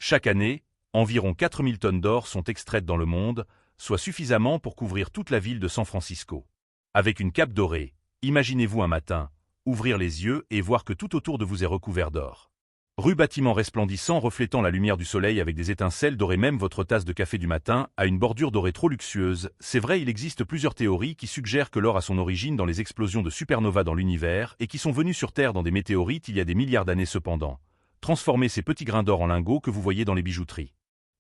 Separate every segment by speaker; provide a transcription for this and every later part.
Speaker 1: Chaque année, environ 4000 tonnes d'or sont extraites dans le monde, soit suffisamment pour couvrir toute la ville de San Francisco. Avec une cape dorée, imaginez-vous un matin, ouvrir les yeux et voir que tout autour de vous est recouvert d'or. Rue bâtiments resplendissants reflétant la lumière du soleil avec des étincelles dorées, même votre tasse de café du matin a une bordure dorée trop luxueuse. C'est vrai, il existe plusieurs théories qui suggèrent que l'or a son origine dans les explosions de supernovas dans l'univers et qui sont venues sur Terre dans des météorites il y a des milliards d'années cependant, transformer ces petits grains d'or en lingots que vous voyez dans les bijouteries.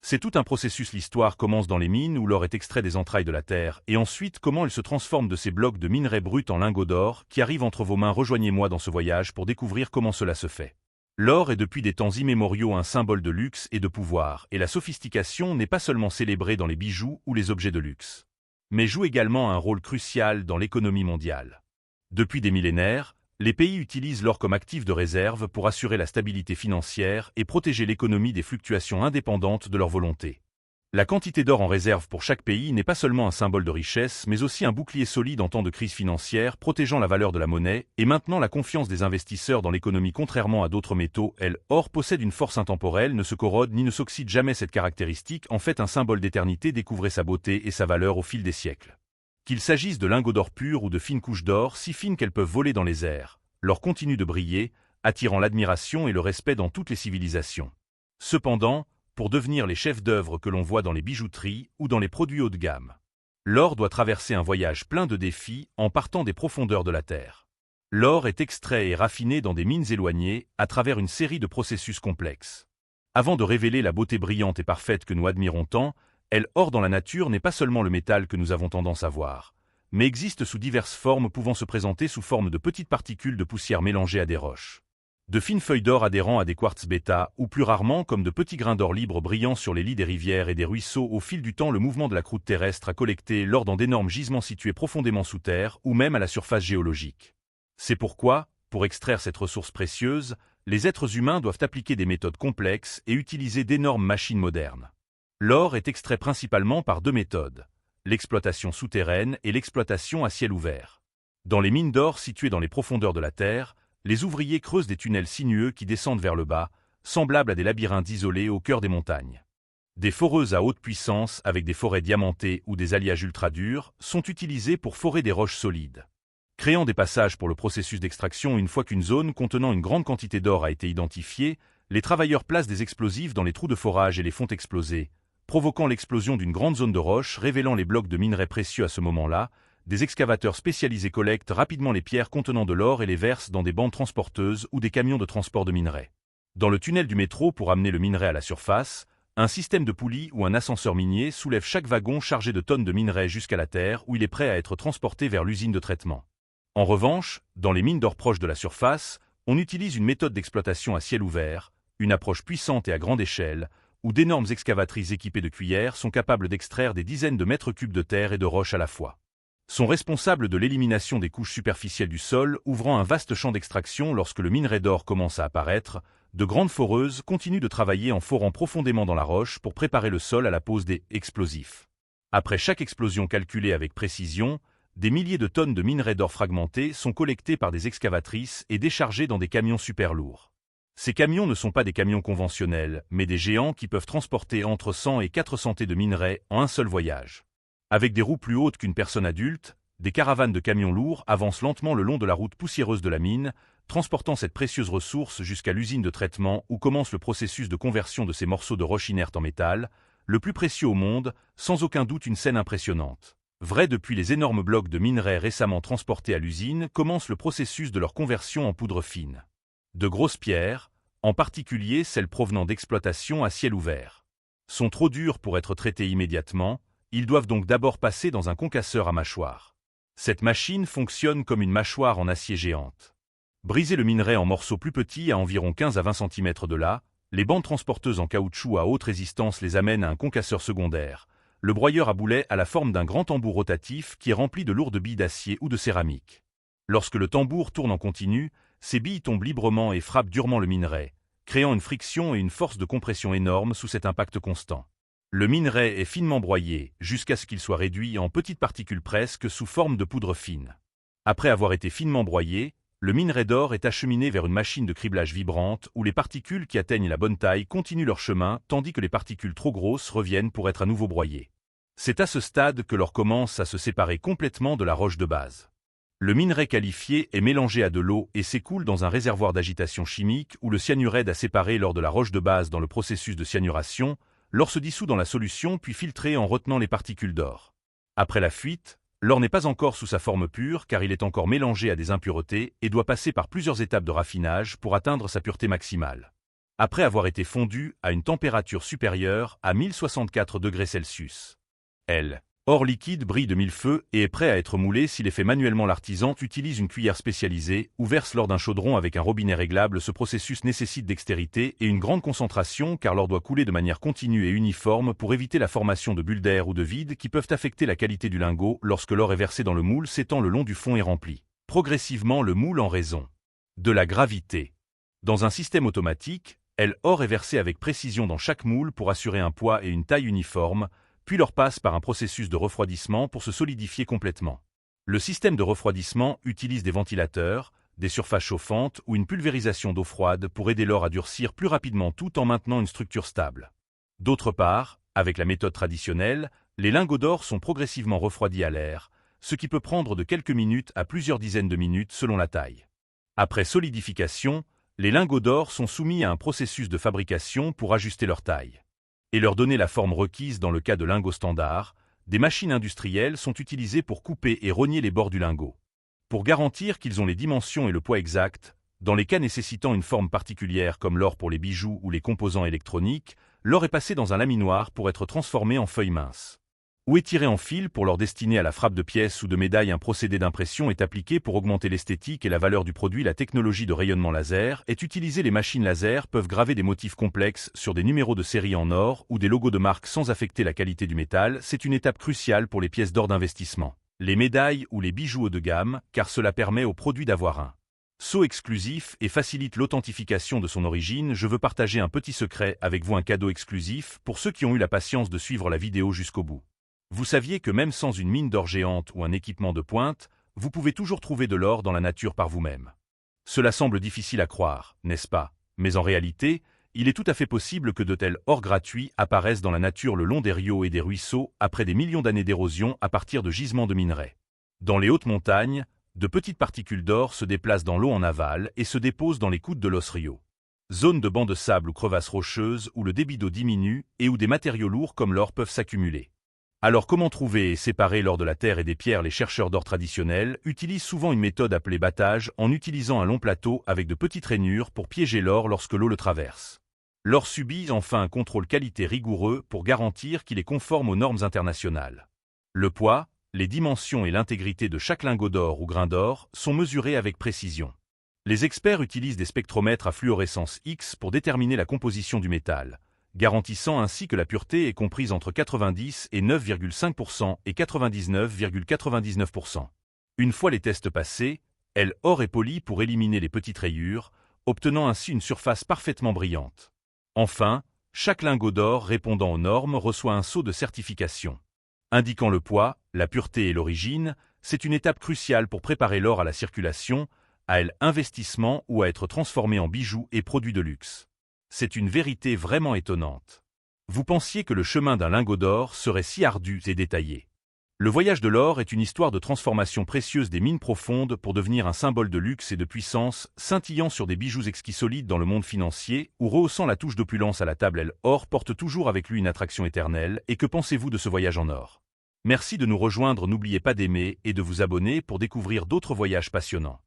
Speaker 1: C'est tout un processus. L'histoire commence dans les mines où l'or est extrait des entrailles de la Terre, et ensuite comment il se transforme de ces blocs de minerais bruts en lingots d'or qui arrivent entre vos mains. Rejoignez-moi dans ce voyage pour découvrir comment cela se fait. L'or est depuis des temps immémoriaux un symbole de luxe et de pouvoir, et la sophistication n'est pas seulement célébrée dans les bijoux ou les objets de luxe, mais joue également un rôle crucial dans l'économie mondiale. Depuis des millénaires, les pays utilisent l'or comme actif de réserve pour assurer la stabilité financière et protéger l'économie des fluctuations indépendantes de leur volonté. La quantité d'or en réserve pour chaque pays n'est pas seulement un symbole de richesse, mais aussi un bouclier solide en temps de crise financière, protégeant la valeur de la monnaie et maintenant la confiance des investisseurs dans l'économie. Contrairement à d'autres métaux, l'or possède une force intemporelle, ne se corrode ni ne s'oxyde jamais. Cette caractéristique en fait un symbole d'éternité. Découvrez sa beauté et sa valeur au fil des siècles. Qu'il s'agisse de lingots d'or pur ou de fines couches d'or, si fines qu'elles peuvent voler dans les airs, l'or continue de briller, attirant l'admiration et le respect dans toutes les civilisations. Cependant, pour devenir les chefs d'œuvre que l'on voit dans les bijouteries ou dans les produits haut de gamme, l'or doit traverser un voyage plein de défis en partant des profondeurs de la Terre. L'or est extrait et raffiné dans des mines éloignées à travers une série de processus complexes. Avant de révéler la beauté brillante et parfaite que nous admirons tant, l'or dans la nature n'est pas seulement le métal que nous avons tendance à voir, mais existe sous diverses formes, pouvant se présenter sous forme de petites particules de poussière mélangées à des roches, de fines feuilles d'or adhérant à des quartz bêta, ou plus rarement comme de petits grains d'or libres brillant sur les lits des rivières et des ruisseaux. Au fil du temps, le mouvement de la croûte terrestre a collecté l'or dans d'énormes gisements situés profondément sous terre ou même à la surface géologique. C'est pourquoi, pour extraire cette ressource précieuse, les êtres humains doivent appliquer des méthodes complexes et utiliser d'énormes machines modernes. L'or est extrait principalement par deux méthodes, l'exploitation souterraine et l'exploitation à ciel ouvert. Dans les mines d'or situées dans les profondeurs de la Terre, les ouvriers creusent des tunnels sinueux qui descendent vers le bas, semblables à des labyrinthes isolés au cœur des montagnes. Des foreuses à haute puissance avec des forêts diamantées ou des alliages ultra durs sont utilisées pour forer des roches solides, créant des passages pour le processus d'extraction. Une fois qu'une zone contenant une grande quantité d'or a été identifiée, les travailleurs placent des explosifs dans les trous de forage et les font exploser, provoquant l'explosion d'une grande zone de roche révélant les blocs de minerais précieux. À ce moment-là, des excavateurs spécialisés collectent rapidement les pierres contenant de l'or et les versent dans des bandes transporteuses ou des camions de transport de minerais. Dans le tunnel du métro, pour amener le minerai à la surface, un système de poulies ou un ascenseur minier soulève chaque wagon chargé de tonnes de minerai jusqu'à la terre où il est prêt à être transporté vers l'usine de traitement. En revanche, dans les mines d'or proches de la surface, on utilise une méthode d'exploitation à ciel ouvert, une approche puissante et à grande échelle, où d'énormes excavatrices équipées de cuillères sont capables d'extraire des dizaines de mètres cubes de terre et de roches à la fois. Sont responsables de l'élimination des couches superficielles du sol, ouvrant un vaste champ d'extraction. Lorsque le minerai d'or commence à apparaître, de grandes foreuses continuent de travailler en forant profondément dans la roche pour préparer le sol à la pose des explosifs. Après chaque explosion calculée avec précision, des milliers de tonnes de minerai d'or fragmentés sont collectés par des excavatrices et déchargés dans des camions super lourds. Ces camions ne sont pas des camions conventionnels, mais des géants qui peuvent transporter entre 100 et 400 tonnes de minerai en un seul voyage. Avec des roues plus hautes qu'une personne adulte, des caravanes de camions lourds avancent lentement le long de la route poussiéreuse de la mine, transportant cette précieuse ressource jusqu'à l'usine de traitement où commence le processus de conversion de ces morceaux de roche inerte en métal, le plus précieux au monde, sans aucun doute une scène impressionnante. Vrai, depuis les énormes blocs de minerai récemment transportés à l'usine, commence le processus de leur conversion en poudre fine. De grosses pierres, en particulier celles provenant d'exploitations à ciel ouvert, sont trop dures pour être traitées immédiatement. Ils doivent donc d'abord passer dans un concasseur à mâchoire. Cette machine fonctionne comme une mâchoire en acier géante. Briser le minerai en morceaux plus petits à environ 15 à 20 cm de là, les bandes transporteuses en caoutchouc à haute résistance les amènent à un concasseur secondaire, le broyeur à boulet à la forme d'un grand tambour rotatif qui est rempli de lourdes billes d'acier ou de céramique. Lorsque le tambour tourne en continu, ces billes tombent librement et frappent durement le minerai, créant une friction et une force de compression énorme sous cet impact constant. Le minerai est finement broyé jusqu'à ce qu'il soit réduit en petites particules presque sous forme de poudre fine. Après avoir été finement broyé, Le minerai d'or est acheminé vers une machine de criblage vibrante où les particules qui atteignent la bonne taille continuent leur chemin tandis que les particules trop grosses reviennent pour être à nouveau broyées. C'est à ce stade que l'or commence à se séparer complètement de la roche de base. Le minerai qualifié est mélangé à de l'eau et s'écoule dans un réservoir d'agitation chimique où le cyanure aide à séparer l'or de la roche de base dans le processus de cyanuration. L'or se dissout dans la solution puis filtré en retenant les particules d'or. Après la fuite, l'or n'est pas encore sous sa forme pure car il est encore mélangé à des impuretés et doit passer par plusieurs étapes de raffinage pour atteindre sa pureté maximale. Après avoir été fondu à une température supérieure à 1064 degrés Celsius. Or liquide brille de mille feux et est prêt à être moulé s'il est fait manuellement. L'artisan utilise une cuillère spécialisée ou verse l'or d'un chaudron avec un robinet réglable. Ce processus nécessite dextérité et une grande concentration car l'or doit couler de manière continue et uniforme pour éviter la formation de bulles d'air ou de vide qui peuvent affecter la qualité du lingot. Lorsque l'or est versé dans le moule, s'étend le long du fond et remplit progressivement le moule en raison de la gravité. Dans un système automatique, l'or est versé avec précision dans chaque moule pour assurer un poids et une taille uniforme, puis l'or passe par un processus de refroidissement pour se solidifier complètement. Le système de refroidissement utilise des ventilateurs, des surfaces chauffantes ou une pulvérisation d'eau froide pour aider l'or à durcir plus rapidement tout en maintenant une structure stable. D'autre part, avec la méthode traditionnelle, les lingots d'or sont progressivement refroidis à l'air, ce qui peut prendre de quelques minutes à plusieurs dizaines de minutes selon la taille. Après solidification, les lingots d'or sont soumis à un processus de fabrication pour ajuster leur taille et leur donner la forme requise. Dans le cas de lingots standards, des machines industrielles sont utilisées pour couper et rogner les bords du lingot. Pour garantir qu'ils ont les dimensions et le poids exacts, dans les cas nécessitant une forme particulière comme l'or pour les bijoux ou les composants électroniques, l'or est passé dans un laminoir pour être transformé en feuilles minces ou étiré en fil pour leur destiner à la frappe de pièces ou de médailles. Un procédé d'impression est appliqué pour augmenter l'esthétique et la valeur du produit. La technologie de rayonnement laser est utilisée. Les machines laser peuvent graver des motifs complexes sur des numéros de série en or ou des logos de marque sans affecter la qualité du métal. C'est une étape cruciale pour les pièces d'or d'investissement, les médailles ou les bijoux haut de gamme, car cela permet au produit d'avoir un sceau exclusif et facilite l'authentification de son origine. Je veux partager un petit secret avec vous, un cadeau exclusif pour ceux qui ont eu la patience de suivre la vidéo jusqu'au bout. Vous saviez que même sans une mine d'or géante ou un équipement de pointe, vous pouvez toujours trouver de l'or dans la nature par vous-même. Cela semble difficile à croire, n'est-ce pas? Mais en réalité, il est tout à fait possible que de tels ors gratuits apparaissent dans la nature le long des ríos et des ruisseaux après des millions d'années d'érosion à partir de gisements de minerais. Dans les hautes montagnes, de petites particules d'or se déplacent dans l'eau en aval et se déposent dans les coudes de l'os rio. Zone de bancs de sable ou crevasses rocheuses où le débit d'eau diminue et où des matériaux lourds comme l'or peuvent s'accumuler. Alors comment trouver et séparer l'or de la terre et des pierres? Les chercheurs d'or traditionnels utilisent souvent une méthode appelée battage en utilisant un long plateau avec de petites rainures pour piéger l'or lorsque l'eau le traverse. L'or subit enfin un contrôle qualité rigoureux pour garantir qu'il est conforme aux normes internationales. Le poids, les dimensions et l'intégrité de chaque lingot d'or ou grain d'or sont mesurés avec précision. Les experts utilisent des spectromètres à fluorescence X pour déterminer la composition du métal, garantissant ainsi que la pureté est comprise entre 90 et 9,5% et 99,99%. Une fois les tests passés, l'or est poli pour éliminer les petites rayures, obtenant ainsi une surface parfaitement brillante. Enfin, chaque lingot d'or répondant aux normes reçoit un sceau de certification. Indiquant le poids, la pureté et l'origine, c'est une étape cruciale pour préparer l'or à la circulation, à l'investissement ou à être transformé en bijoux et produits de luxe. C'est une vérité vraiment étonnante. Vous pensiez que le chemin d'un lingot d'or serait si ardu et détaillé. Le voyage de l'or est une histoire de transformation précieuse des mines profondes pour devenir un symbole de luxe et de puissance, scintillant sur des bijoux exquis solides dans le monde financier ou rehaussant la touche d'opulence à la table. L'or porte toujours avec lui une attraction éternelle. Et que pensez-vous de ce voyage en or? Merci de nous rejoindre, n'oubliez pas d'aimer et de vous abonner pour découvrir d'autres voyages passionnants.